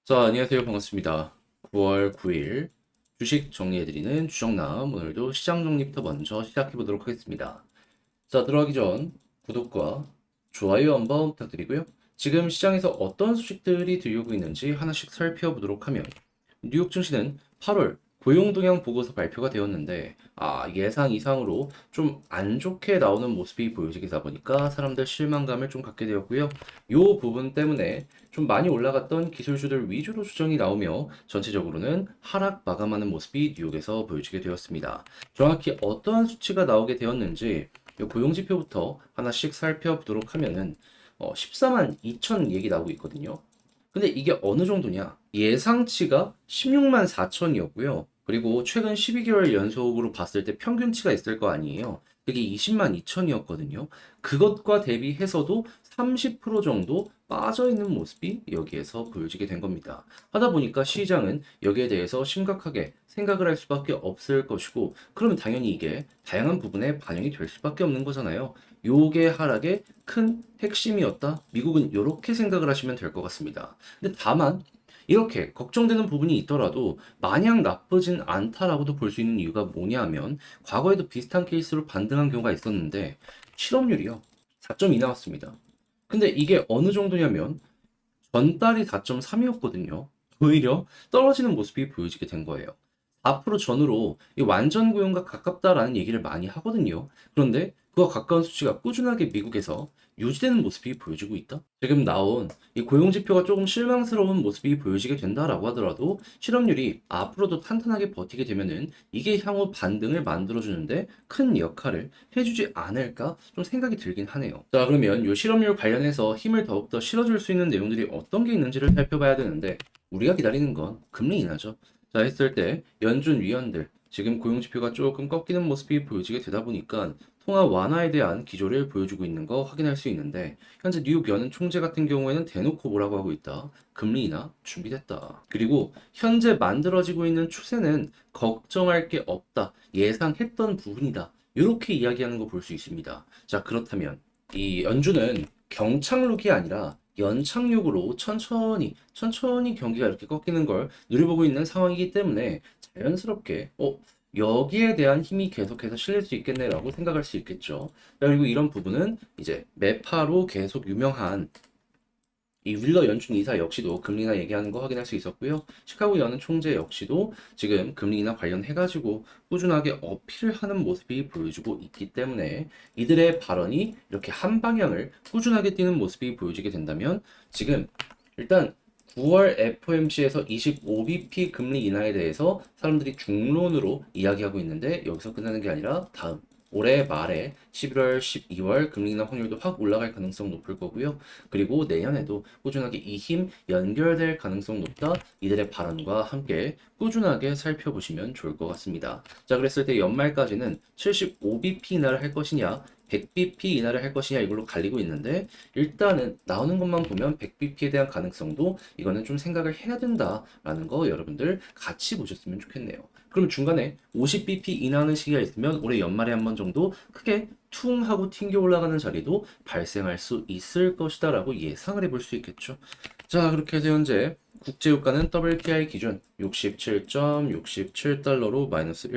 자, 안녕하세요. 반갑습니다. 9월 9일 주식 정리해드리는 주정남. 오늘도 시장 정리부터 먼저 시작해보도록 하겠습니다. 자, 들어가기 전 구독과 좋아요 한번 부탁드리고요. 지금 시장에서 어떤 소식들이 들려오고 있는지 하나씩 살펴보도록 하면 뉴욕 증시는 8월 고용 동향 보고서 발표가 되었는데 예상 이상으로 좀 안 좋게 나오는 모습이 보여지다 보니까 사람들 실망감을 좀 갖게 되었고요. 이 부분 때문에 좀 많이 올라갔던 기술주들 위주로 수정이 나오며 전체적으로는 하락 마감하는 모습이 뉴욕에서 보여지게 되었습니다. 정확히 어떠한 수치가 나오게 되었는지 이 고용지표부터 하나씩 살펴보도록 하면은 14만 2천 얘기 나오고 있거든요. 근데 이게 어느 정도냐? 예상치가 16만 4천이었고요. 그리고 최근 12개월 연속으로 봤을 때 평균치가 있을 거 아니에요. 그게 20만 2천이었거든요. 그것과 대비해서도 30% 정도 빠져 있는 모습이 여기에서 보여지게 된 겁니다. 하다 보니까 시장은 여기에 대해서 심각하게 생각을 할 수밖에 없을 것이고, 그러면 당연히 이게 다양한 부분에 반영이 될 수밖에 없는 거잖아요. 요게 하락의 큰 핵심이었다. 미국은 이렇게 생각을 하시면 될 것 같습니다. 근데 다만 이렇게 걱정되는 부분이 있더라도 마냥 나쁘진 않다라고도 볼 수 있는 이유가 뭐냐면 과거에도 비슷한 케이스로 반등한 경우가 있었는데 실업률이요. 4.2 나왔습니다. 근데 이게 어느 정도냐면 전달이 4.3이었거든요. 오히려 떨어지는 모습이 보여지게 된 거예요. 4% 전후로 이 완전 고용과 가깝다라는 얘기를 많이 하거든요. 그런데 그와 가까운 수치가 꾸준하게 미국에서 유지되는 모습이 보여지고 있다. 지금 나온 이 고용 지표가 조금 실망스러운 모습이 보여지게 된다라고 하더라도 실업률이 앞으로도 탄탄하게 버티게 되면은 이게 향후 반등을 만들어주는데 큰 역할을 해주지 않을까 좀 생각이 들긴 하네요. 자, 그러면 이 실업률 관련해서 힘을 더욱더 실어줄 수 있는 내용들이 어떤 게 있는지를 살펴봐야 되는데 우리가 기다리는 건 금리 인하죠. 자, 했을 때 연준 위원들 지금 고용 지표가 조금 꺾이는 모습이 보여지게 되다 보니까 통화 완화에 대한 기조를 보여주고 있는 거 확인할 수 있는데 현재 뉴욕 연은 총재 같은 경우에는 대놓고 뭐라고 하고 있다. 금리 인하 준비됐다. 그리고 현재 만들어지고 있는 추세는 걱정할 게 없다. 예상했던 부분이다. 이렇게 이야기하는 거 볼 수 있습니다. 자, 그렇다면 이 연준은 경착륙이 아니라 연착륙으로 천천히 경기가 이렇게 꺾이는 걸 누려보고 있는 상황이기 때문에 자연스럽게 여기에 대한 힘이 계속해서 실릴 수 있겠네라고 생각할 수 있겠죠. 그리고 이런 부분은 이제 매파로 계속 유명한 이 윌러 연준 이사 역시도 금리 인하 얘기하는 거 확인할 수 있었고요. 시카고 연은 총재 역시도 지금 금리 인하 관련해가지고 꾸준하게 어필을 하는 모습이 보여주고 있기 때문에 이들의 발언이 이렇게 한 방향을 꾸준하게 띄는 모습이 보여지게 된다면 지금 일단 9월 FOMC에서 25bp 금리 인하에 대해서 사람들이 중론으로 이야기하고 있는데 여기서 끝나는 게 아니라 다음 올해 말에 11월, 12월 금리 인하 확률도 확 올라갈 가능성 높을 거고요. 그리고 내년에도 꾸준하게 이 힘 연결될 가능성 높다. 이들의 발언과 함께 꾸준하게 살펴보시면 좋을 것 같습니다. 자, 그랬을 때 연말까지는 75bp 인하를 할 것이냐, 100bp 인하를 할 것이냐 이걸로 갈리고 있는데 일단은 나오는 것만 보면 100bp에 대한 가능성도 이거는 좀 생각을 해야 된다라는 거 여러분들 같이 보셨으면 좋겠네요. 그러면 중간에 50bp 인하하는 시기가 있으면 올해 연말에 한 번 정도 크게 퉁 하고 튕겨 올라가는 자리도 발생할 수 있을 것이다 라고 예상을 해볼 수 있겠죠. 자, 그렇게 해서 현재 국제유가는 WPI 기준 67.67달러로 마이너스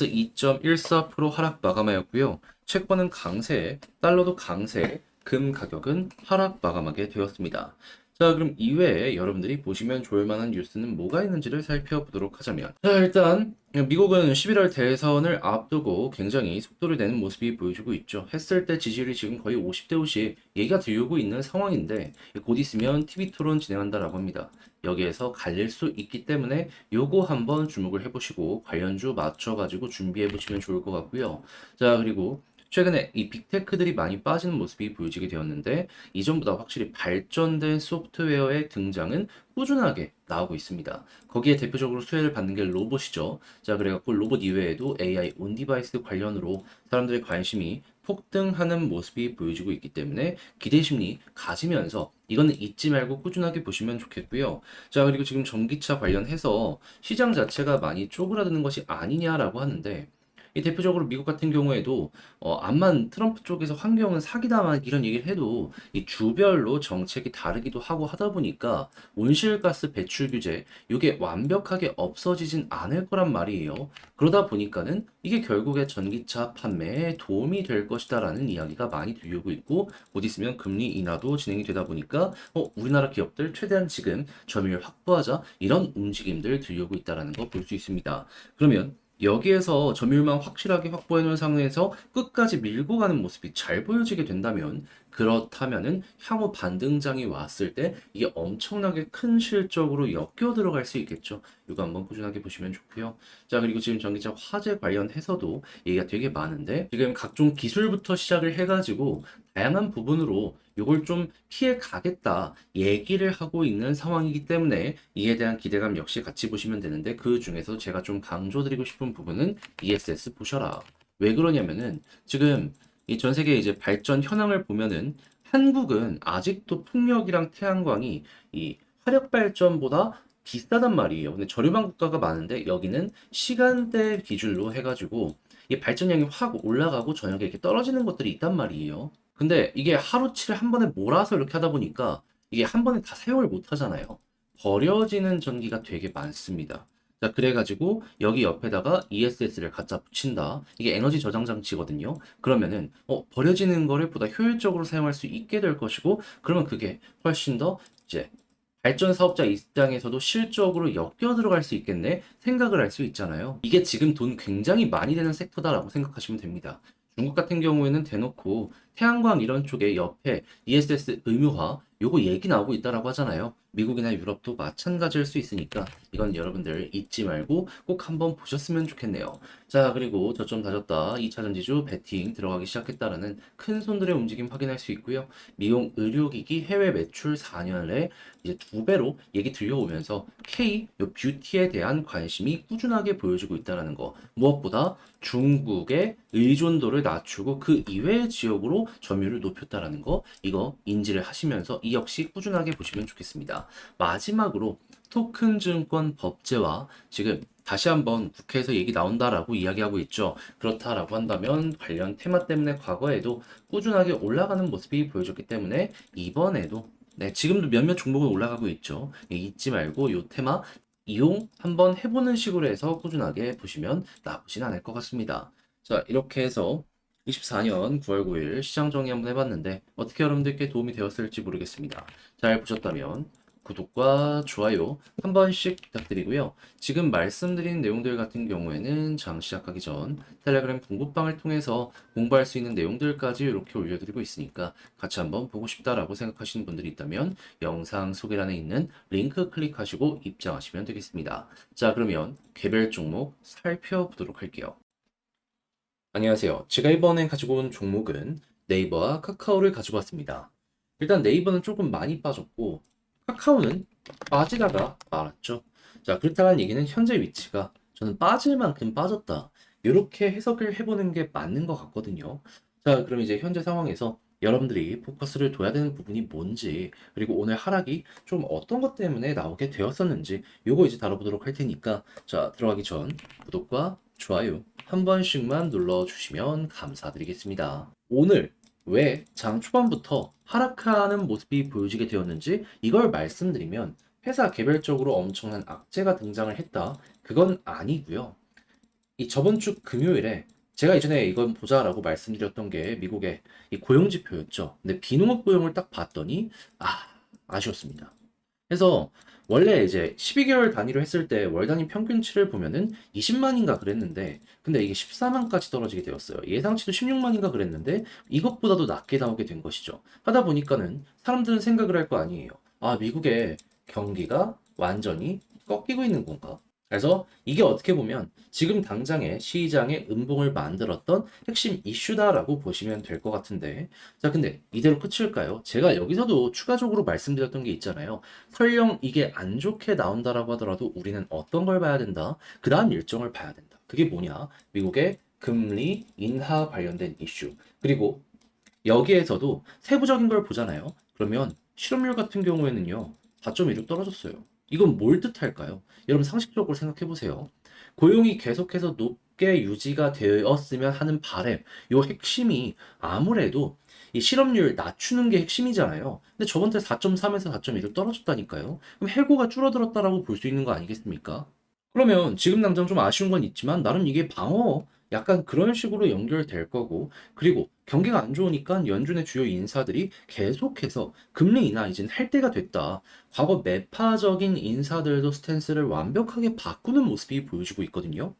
2.14% 하락 마감하였고요. 채권은 강세, 달러도 강세, 금 가격은 하락 마감하게 되었습니다. 자, 그럼 이외에 여러분들이 보시면 좋을 만한 뉴스는 뭐가 있는지를 살펴보도록 하자면, 자, 일단 미국은 11월 대선을 앞두고 굉장히 속도를 내는 모습이 보여주고 있죠. 했을 때 지지율이 지금 거의 50대 50 얘기가 들려오고 있는 상황인데 곧 있으면 TV 토론 진행한다라고 합니다. 여기에서 갈릴 수 있기 때문에 요거 한번 주목을 해보시고 관련주 맞춰가지고 준비해보시면 좋을 것 같고요. 자, 그리고 최근에 이 빅테크들이 많이 빠지는 모습이 보여지게 되었는데 이전보다 확실히 발전된 소프트웨어의 등장은 꾸준하게 나오고 있습니다. 거기에 대표적으로 수혜를 받는 게 로봇이죠. 자, 그래갖고 로봇 이외에도 AI 온디바이스 관련으로 사람들의 관심이 폭등하는 모습이 보여지고 있기 때문에 기대 심리 가지면서 이거는 잊지 말고 꾸준하게 보시면 좋겠고요. 자, 그리고 지금 전기차 관련해서 시장 자체가 많이 쪼그라드는 것이 아니냐라고 하는데 이 대표적으로 미국 같은 경우에도 암만 트럼프 쪽에서 환경은 사기다 이런 얘기를 해도 이 주별로 정책이 다르기도 하고 하다 보니까 온실가스 배출 규제 이게 완벽하게 없어지진 않을 거란 말이에요. 그러다 보니까는 이게 결국에 전기차 판매에 도움이 될 것이다라는 이야기가 많이 들리고 있고 곧 있으면 금리 인하도 진행이 되다 보니까 우리나라 기업들 최대한 지금 점유율 확보하자 이런 움직임들 들려오고 있다라는 거 볼 수 있습니다. 그러면 여기에서 점유율만 확실하게 확보해 놓은 상황에서 끝까지 밀고 가는 모습이 잘 보여지게 된다면 그렇다면은 향후 반등장이 왔을 때 이게 엄청나게 큰 실적으로 엮여 들어갈 수 있겠죠. 이거 한번 꾸준하게 보시면 좋고요. 자, 그리고 지금 전기차 화재 관련해서도 얘기가 되게 많은데 지금 각종 기술부터 시작을 해가지고 다양한 부분으로 이걸 좀 피해 가겠다 얘기를 하고 있는 상황이기 때문에 이에 대한 기대감 역시 같이 보시면 되는데 그 중에서 제가 좀 강조드리고 싶은 부분은 ESS 보셔라. 왜 그러냐면은 지금 이 전 세계 이제 발전 현황을 보면은 한국은 아직도 풍력이랑 태양광이 이 화력 발전보다 비싸단 말이에요. 근데 저렴한 국가가 많은데 여기는 시간대 기준으로 해가지고 이 발전량이 확 올라가고 저녁에 이렇게 떨어지는 것들이 있단 말이에요. 근데 이게 하루치를 한 번에 몰아서 이렇게 하다 보니까 이게 한 번에 다 사용을 못 하잖아요. 버려지는 전기가 되게 많습니다. 자, 그래가지고 여기 옆에다가 ESS를 갖다 붙인다. 이게 에너지 저장 장치거든요. 그러면은 버려지는 거를 보다 효율적으로 사용할 수 있게 될 것이고, 그러면 그게 훨씬 더 이제 발전 사업자 입장에서도 실적으로 엮여 들어갈 수 있겠네 생각을 할 수 있잖아요. 이게 지금 돈 굉장히 많이 되는 섹터다라고 생각하시면 됩니다. 중국 같은 경우에는 대놓고 태양광 이런 쪽에 옆에 ESS 의무화 요거 얘기 나오고 있다라고 하잖아요. 미국이나 유럽도 마찬가지일 수 있으니까 이건 여러분들 잊지 말고 꼭 한번 보셨으면 좋겠네요. 자, 그리고 저점 다졌다. 2차 전지주 베팅 들어가기 시작했다라는 큰 손들의 움직임 확인할 수 있고요. 미용 의료기기 해외 매출 4년 내 이제 2배로 얘기 들려오면서 K 요 뷰티에 대한 관심이 꾸준하게 보여주고 있다는 거. 무엇보다 중국의 의존도를 낮추고 그 이외의 지역으로 점유율을 높였다라는 거. 이거 인지를 하시면서 이 역시 꾸준하게 보시면 좋겠습니다. 마지막으로 토큰 증권 법제화 지금 다시 한번 국회에서 얘기 나온다라고 이야기하고 있죠. 그렇다라고 한다면 관련 테마 때문에 과거에도 꾸준하게 올라가는 모습이 보여졌기 때문에 이번에도 네, 지금도 몇몇 종목은 올라가고 있죠. 잊지 말고 이 테마 이용 한번 해보는 식으로 해서 꾸준하게 보시면 나쁘진 않을 것 같습니다. 자, 이렇게 해서 24년 9월 9일 시장 정리 한번 해봤는데 어떻게 여러분들께 도움이 되었을지 모르겠습니다. 잘 보셨다면 구독과 좋아요 한 번씩 부탁드리고요. 지금 말씀드린 내용들 같은 경우에는 장 시작하기 전 텔레그램 공부방을 통해서 공부할 수 있는 내용들까지 이렇게 올려드리고 있으니까 같이 한번 보고 싶다라고 생각하시는 분들이 있다면 영상 소개란에 있는 링크 클릭하시고 입장하시면 되겠습니다. 자, 그러면 개별 종목 살펴보도록 할게요. 안녕하세요. 제가 이번에 가지고 온 종목은 네이버와 카카오를 가지고 왔습니다. 일단 네이버는 조금 많이 빠졌고 카카오는 빠지다가 말았죠. 자, 그렇다는 얘기는 현재 위치가 저는 빠질 만큼 빠졌다. 이렇게 해석을 해보는 게 맞는 것 같거든요. 자, 그럼 이제 현재 상황에서 여러분들이 포커스를 둬야 되는 부분이 뭔지, 그리고 오늘 하락이 좀 어떤 것 때문에 나오게 되었었는지, 요거 이제 다뤄보도록 할 테니까, 자, 들어가기 전 구독과 좋아요 한 번씩만 눌러주시면 감사드리겠습니다. 오늘 왜 장 초반부터 하락하는 모습이 보여지게 되었는지 이걸 말씀드리면 회사 개별적으로 엄청난 악재가 등장을 했다. 그건 아니고요. 이 저번 주 금요일에 제가 이전에 이건 보자라고 말씀드렸던 게 미국의 이 고용 지표였죠. 근데 비농업 고용을 딱 봤더니 아쉬웠습니다. 그래서 원래 이제 12개월 단위로 했을 때 월 단위 평균치를 보면은 20만인가 그랬는데 근데 이게 14만까지 떨어지게 되었어요. 예상치도 16만인가 그랬는데 이것보다도 낮게 나오게 된 것이죠. 하다 보니까는 사람들은 생각을 할 거 아니에요. 아, 미국의 경기가 완전히 꺾이고 있는 건가? 그래서 이게 어떻게 보면 지금 당장의 시장의 음봉을 만들었던 핵심 이슈다라고 보시면 될 것 같은데, 자, 근데 이대로 끝일까요? 제가 여기서도 추가적으로 말씀드렸던 게 있잖아요. 설령 이게 안 좋게 나온다라고 하더라도 우리는 어떤 걸 봐야 된다? 그 다음 일정을 봐야 된다. 그게 뭐냐? 미국의 금리 인하 관련된 이슈. 그리고 여기에서도 세부적인 걸 보잖아요. 그러면 실업률 같은 경우에는요, 4.16 떨어졌어요. 이건 뭘 뜻할까요? 여러분 상식적으로 생각해 보세요. 고용이 계속해서 높게 유지가 되었으면 하는 바람, 요 핵심이 아무래도 이 실업률 낮추는 게 핵심이잖아요. 근데 저번 달 4.3에서 4.1로 떨어졌다니까요. 그럼 해고가 줄어들었다라고 볼 수 있는 거 아니겠습니까? 그러면 지금 당장 좀 아쉬운 건 있지만 나름 이게 방어 약간 그런 식으로 연결될 거고, 그리고 경기가 안 좋으니까 연준의 주요 인사들이 계속해서 금리 인하 이젠 할 때가 됐다. 과거 매파적인 인사들도 스탠스를 완벽하게 바꾸는 모습이 보여지고 있거든요.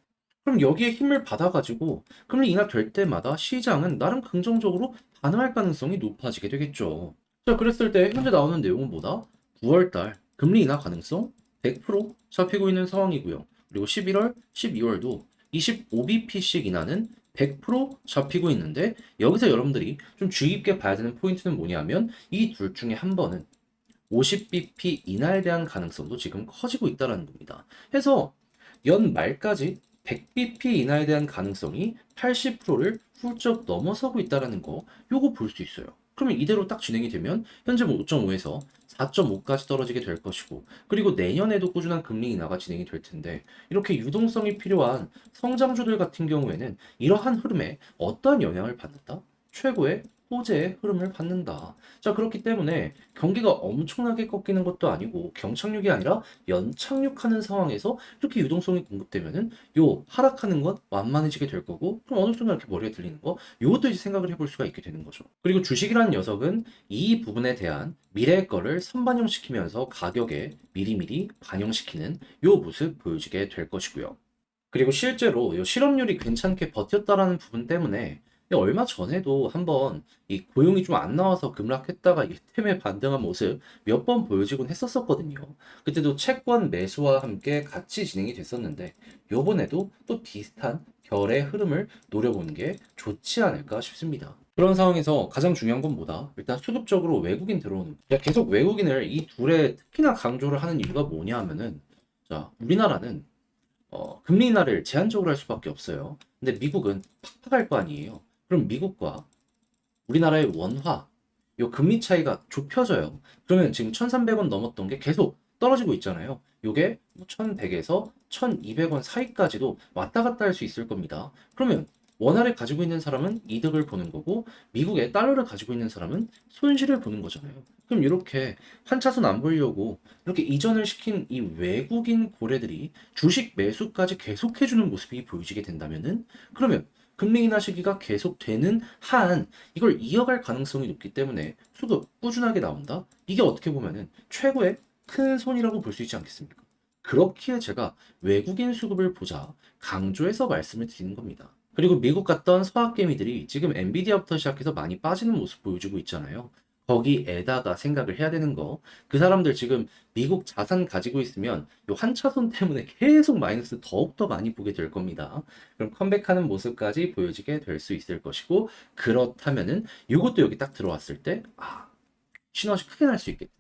그럼 여기에 힘을 받아가지고 금리 인하 될 때마다 시장은 나름 긍정적으로 반응할 가능성이 높아지게 되겠죠. 자, 그랬을 때 현재 나오는 내용은 뭐다? 9월달 금리 인하 가능성 100% 잡히고 있는 상황이고요. 그리고 11월, 12월도 25bp씩 인하는 100% 잡히고 있는데, 여기서 여러분들이 좀 주의 깊게 봐야 되는 포인트는 뭐냐면 이 둘 중에 한 번은 50bp 인하에 대한 가능성도 지금 커지고 있다는 겁니다. 해서 연말까지 100bp 인하에 대한 가능성이 80%를 훌쩍 넘어서고 있다는 거, 요거 볼 수 있어요. 그러면 이대로 딱 진행이 되면 현재 뭐 5.5에서 4.5까지 떨어지게 될 것이고, 그리고 내년에도 꾸준한 금리 인하가 진행이 될 텐데, 이렇게 유동성이 필요한 성장주들 같은 경우에는 이러한 흐름에 어떠한 영향을 받는다? 최고의 호재의 흐름을 받는다. 자, 그렇기 때문에 경기가 엄청나게 꺾이는 것도 아니고 경착륙이 아니라 연착륙하는 상황에서 이렇게 유동성이 공급되면은 요 하락하는 건 완만해지게 될 거고, 그럼 어느 순간 이렇게 머리가 들리는 거, 요것도 이제 생각을 해볼 수가 있게 되는 거죠. 그리고 주식이라는 녀석은 이 부분에 대한 미래의 거를 선반영시키면서 가격에 미리미리 반영시키는 요 모습 보여지게 될 것이고요. 그리고 실제로 요 실업률이 괜찮게 버텼다라는 부분 때문에 얼마 전에도 한번 이 고용이 좀 안 나와서 급락했다가 이 템에 반등한 모습 몇 번 보여지곤 했었거든요. 그때도 채권 매수와 함께 같이 진행이 됐었는데, 요번에도 또 비슷한 결의 흐름을 노려보는 게 좋지 않을까 싶습니다. 그런 상황에서 가장 중요한 건 뭐다? 일단 수급적으로 외국인 들어오는 거. 계속 외국인을 이 둘에 특히나 강조를 하는 이유가 뭐냐 하면은, 자, 우리나라는 금리 인하를 제한적으로 할 수밖에 없어요. 근데 미국은 팍팍 할 거 아니에요. 그럼 미국과 우리나라의 원화, 요 금리 차이가 좁혀져요. 그러면 지금 1,300원 넘었던 게 계속 떨어지고 있잖아요. 요게 1,100에서 1,200원 사이까지도 왔다 갔다 할 수 있을 겁니다. 그러면 원화를 가지고 있는 사람은 이득을 보는 거고, 미국의 달러를 가지고 있는 사람은 손실을 보는 거잖아요. 그럼 이렇게 한차선 안 보려고 이렇게 이전을 시킨 이 외국인 고래들이 주식 매수까지 계속해주는 모습이 보여지게 된다면은, 그러면 금리 인하 시기가 계속되는 한 이걸 이어갈 가능성이 높기 때문에 수급 꾸준하게 나온다? 이게 어떻게 보면은 최고의 큰 손이라고 볼 수 있지 않겠습니까? 그렇기에 제가 외국인 수급을 보자 강조해서 말씀을 드리는 겁니다. 그리고 미국 갔던 서학개미들이 지금 엔비디아부터 시작해서 많이 빠지는 모습 보여주고 있잖아요. 거기에다가 생각을 해야 되는 거, 그 사람들 지금 미국 자산 가지고 있으면 요 한차손 때문에 계속 마이너스 더욱더 많이 보게 될 겁니다. 그럼 컴백하는 모습까지 보여지게 될 수 있을 것이고, 그렇다면은 이것도 여기 딱 들어왔을 때 시너지 크게 날 수 있겠다.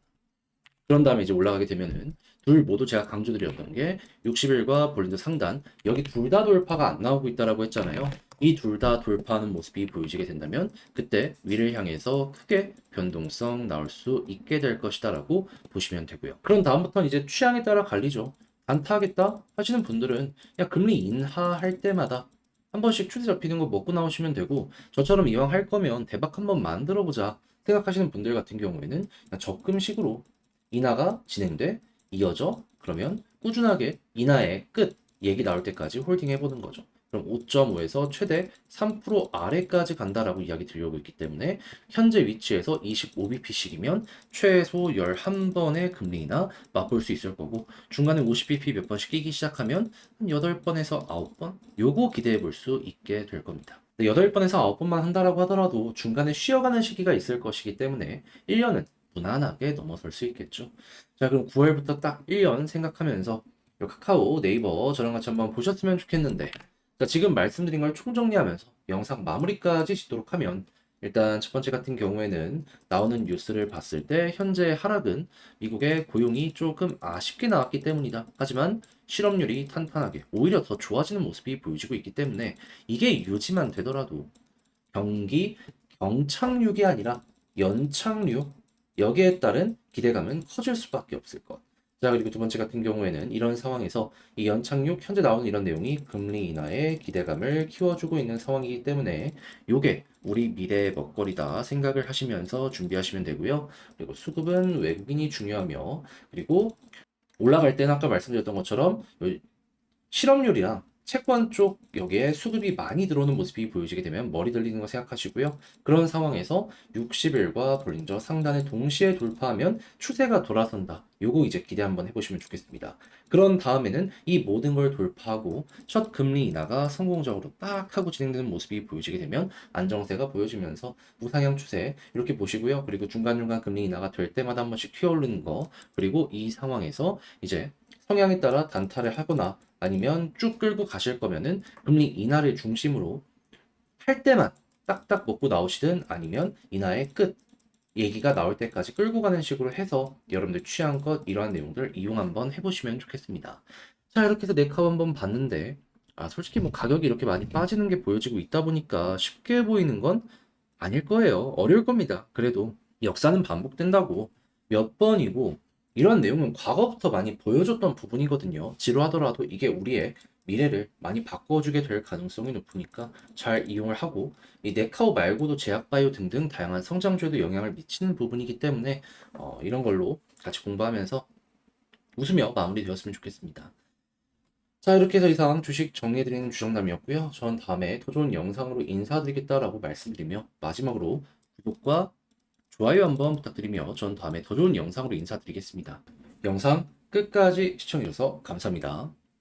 그런 다음에 이제 올라가게 되면은 둘 모두 제가 강조드렸던 게 60일과 볼린저 상단, 여기 둘 다 돌파가 안 나오고 있다라고 했잖아요. 이 둘 다 돌파하는 모습이 보여지게 된다면 그때 위를 향해서 크게 변동성 나올 수 있게 될 것이다라고 보시면 되고요. 그럼 다음부터는 이제 취향에 따라 갈리죠. 단타하겠다 하시는 분들은 야, 금리 인하할 때마다 한 번씩 추세 잡히는 거 먹고 나오시면 되고, 저처럼 이왕 할 거면 대박 한번 만들어 보자 생각하시는 분들 같은 경우에는 그냥 적금식으로 인하가 진행돼 이어져, 그러면 꾸준하게 인하의 끝 얘기 나올 때까지 홀딩 해보는 거죠. 그럼 5.5에서 최대 3% 아래까지 간다라고 이야기 드리고 있기 때문에 현재 위치에서 25bp씩이면 최소 11번의 금리 인하 맛볼 수 있을 거고, 중간에 50bp 몇 번씩 끼기 시작하면 한 8번에서 9번 요거 기대해 볼 수 있게 될 겁니다. 8번에서 9번만 한다라고 하더라도 중간에 쉬어가는 시기가 있을 것이기 때문에 1년은 무난하게 넘어설 수 있겠죠. 자, 그럼 9월부터 딱 1년 생각하면서 요 카카오, 네이버 저랑 같이 한번 보셨으면 좋겠는데, 자, 지금 말씀드린 걸 총정리하면서 영상 마무리까지 짓도록 하면, 일단 첫 번째 같은 경우에는 나오는 뉴스를 봤을 때 현재 하락은 미국의 고용이 조금 아쉽게 나왔기 때문이다. 하지만 실업률이 탄탄하게 오히려 더 좋아지는 모습이 보여지고 있기 때문에 이게 유지만 되더라도 경기 경착륙이 아니라 연착륙, 여기에 따른 기대감은 커질 수밖에 없을 것. 자, 그리고 두 번째 같은 경우에는 이런 상황에서 이 연착륙 현재 나오는 이런 내용이 금리 인하에 기대감을 키워주고 있는 상황이기 때문에 요게 우리 미래의 먹거리다 생각을 하시면서 준비하시면 되고요. 그리고 수급은 외국인이 중요하며 그리고 올라갈 때는 아까 말씀드렸던 것처럼 실업률이랑 채권 쪽 여기에 수급이 많이 들어오는 모습이 보여지게 되면 머리 들리는 거 생각하시고요. 그런 상황에서 60일과 볼린저 상단을 동시에 돌파하면 추세가 돌아선다. 요거 이제 기대 한번 해보시면 좋겠습니다. 그런 다음에는 이 모든 걸 돌파하고 첫 금리 인하가 성공적으로 딱 하고 진행되는 모습이 보여지게 되면 안정세가 보여지면서 우상향 추세 이렇게 보시고요. 그리고 중간중간 금리 인하가 될 때마다 한 번씩 튀어오르는 거 그리고 이 상황에서 이제 성향에 따라 단타를 하거나 아니면 쭉 끌고 가실 거면은 금리 인하를 중심으로 할 때만 딱딱 먹고 나오시든 아니면 인하의 끝 얘기가 나올 때까지 끌고 가는 식으로 해서 여러분들 취향껏 이러한 내용들 이용 한번 해보시면 좋겠습니다. 자, 이렇게 해서 네카우 한번 봤는데 솔직히 뭐 가격이 이렇게 많이 빠지는 게 보여지고 있다 보니까 쉽게 보이는 건 아닐 거예요. 어려울 겁니다. 그래도 역사는 반복된다고 몇 번이고 이런 내용은 과거부터 많이 보여줬던 부분이거든요. 지루하더라도 이게 우리의 미래를 많이 바꿔주게 될 가능성이 높으니까 잘 이용을 하고 이 네카오 말고도 제약바이오 등등 다양한 성장주에도 영향을 미치는 부분이기 때문에 이런 걸로 같이 공부하면서 웃으며 마무리되었으면 좋겠습니다. 자, 이렇게 해서 이상 주식 정리해드리는 주정남이었고요. 전 다음에 더 좋은 영상으로 인사드리겠다라고 말씀드리며 마지막으로 구독과 좋아요 한번 부탁드리며 전 다음에 더 좋은 영상으로 인사드리겠습니다. 영상 끝까지 시청해주셔서 감사합니다.